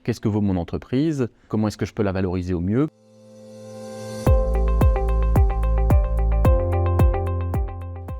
Qu'est-ce que vaut mon entreprise? Comment est-ce que je peux la valoriser au mieux?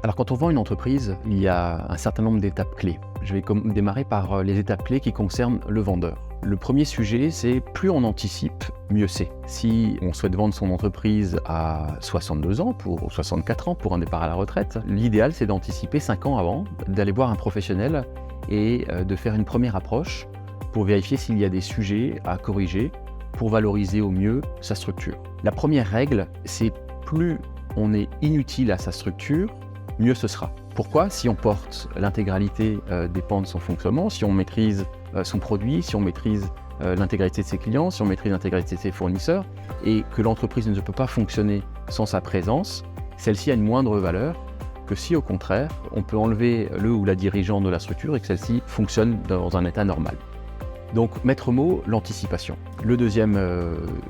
Alors quand on vend une entreprise, il y a un certain nombre d'étapes clés. Je vais démarrer par les étapes clés qui concernent le vendeur. Le premier sujet, c'est plus on anticipe, mieux c'est. Si on souhaite vendre son entreprise à 62 ans ou 64 ans pour un départ à la retraite, l'idéal c'est d'anticiper 5 ans avant, d'aller voir un professionnel et de faire une première approche pour vérifier s'il y a des sujets à corriger pour valoriser au mieux sa structure. La première règle, c'est plus on est inutile à sa structure, mieux ce sera. Pourquoi? Si on porte l'intégralité des pans de son fonctionnement, si on maîtrise son produit, si on maîtrise l'intégralité de ses clients, si on maîtrise l'intégralité de ses fournisseurs, et que l'entreprise ne peut pas fonctionner sans sa présence, celle-ci a une moindre valeur que si au contraire, on peut enlever le ou la dirigeante de la structure et que celle-ci fonctionne dans un état normal. Donc, maître mot, l'anticipation. Le deuxième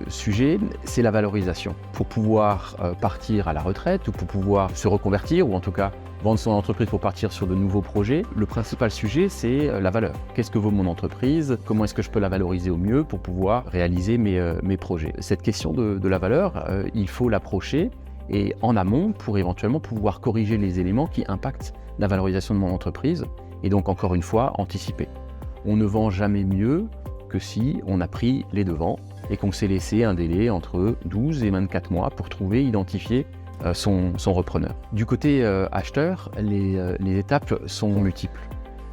sujet, c'est la valorisation. Pour pouvoir partir à la retraite ou pour pouvoir se reconvertir ou en tout cas vendre son entreprise pour partir sur de nouveaux projets, le principal sujet, c'est la valeur. Qu'est-ce que vaut mon entreprise? Comment est-ce que je peux la valoriser au mieux pour pouvoir réaliser mes projets? Cette question de la valeur, il faut l'approcher et en amont pour éventuellement pouvoir corriger les éléments qui impactent la valorisation de mon entreprise et donc encore une fois, anticiper. On ne vend jamais mieux que si on a pris les devants et qu'on s'est laissé un délai entre 12 et 24 mois pour trouver, identifier son repreneur. Du côté acheteur, les étapes sont multiples.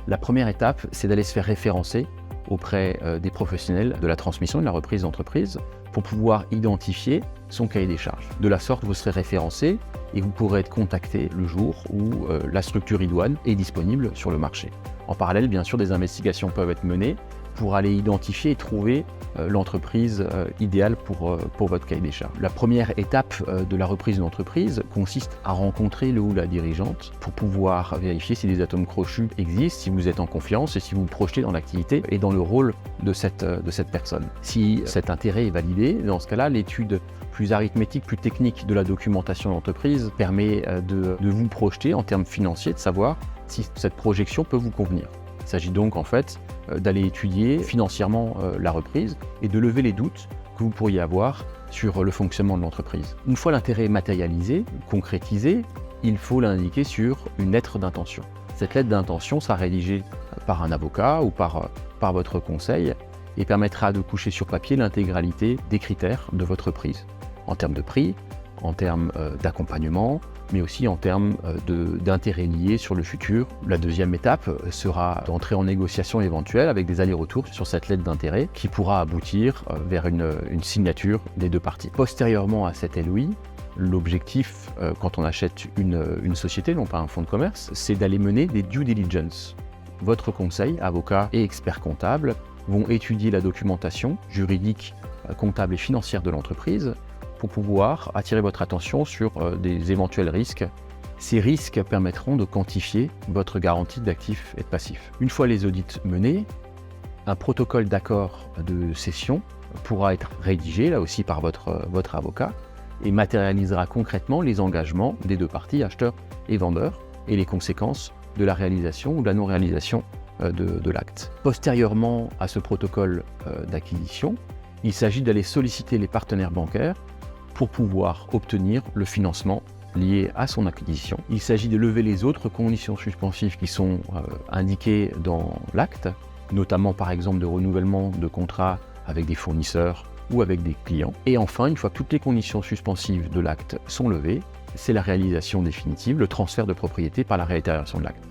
La première étape, c'est d'aller se faire référencer auprès des professionnels de la transmission et de la reprise d'entreprise pour pouvoir identifier son cahier des charges. De la sorte, vous serez référencé et vous pourrez être contacté le jour où la structure idoine est disponible sur le marché. En parallèle, bien sûr, des investigations peuvent être menées pour aller identifier et trouver l'entreprise idéale pour votre cahier des charges. La première étape de la reprise d'une entreprise consiste à rencontrer le ou la dirigeante pour pouvoir vérifier si des atomes crochus existent, si vous êtes en confiance et si vous vous projetez dans l'activité et dans le rôle de cette personne. Si cet intérêt est validé, dans ce cas-là, l'étude plus arithmétique, plus technique de la documentation de l'entreprise permet de vous projeter en termes financiers, de savoir si cette projection peut vous convenir. Il s'agit donc en fait d'aller étudier financièrement la reprise et de lever les doutes que vous pourriez avoir sur le fonctionnement de l'entreprise. Une fois l'intérêt matérialisé, concrétisé, il faut l'indiquer sur une lettre d'intention. Cette lettre d'intention sera rédigée par un avocat ou par votre conseil et permettra de coucher sur papier l'intégralité des critères de votre prise, en termes de prix, en termes d'accompagnement, mais aussi en termes d'intérêts liés sur le futur. La deuxième étape sera d'entrer en négociation éventuelle avec des allers-retours sur cette lettre d'intérêt qui pourra aboutir vers une signature des deux parties. Postérieurement à cette LOI, l'objectif quand on achète une société, non pas un fonds de commerce, c'est d'aller mener des due diligence. Votre conseil, avocat et expert comptable, vont étudier la documentation juridique, comptable et financière de l'entreprise pour pouvoir attirer votre attention sur des éventuels risques. Ces risques permettront de quantifier votre garantie d'actifs et de passifs. Une fois les audits menés, un protocole d'accord de cession pourra être rédigé, là aussi par votre avocat, et matérialisera concrètement les engagements des deux parties, acheteurs et vendeurs, et les conséquences de la réalisation ou de la non-réalisation de l'acte. Postérieurement à ce protocole d'acquisition, il s'agit d'aller solliciter les partenaires bancaires pour pouvoir obtenir le financement lié à son acquisition. Il s'agit de lever les autres conditions suspensives qui sont indiquées dans l'acte, notamment par exemple de renouvellement de contrat avec des fournisseurs ou avec des clients. Et enfin, une fois que toutes les conditions suspensives de l'acte sont levées, c'est la réalisation définitive, le transfert de propriété par la réitération de l'acte.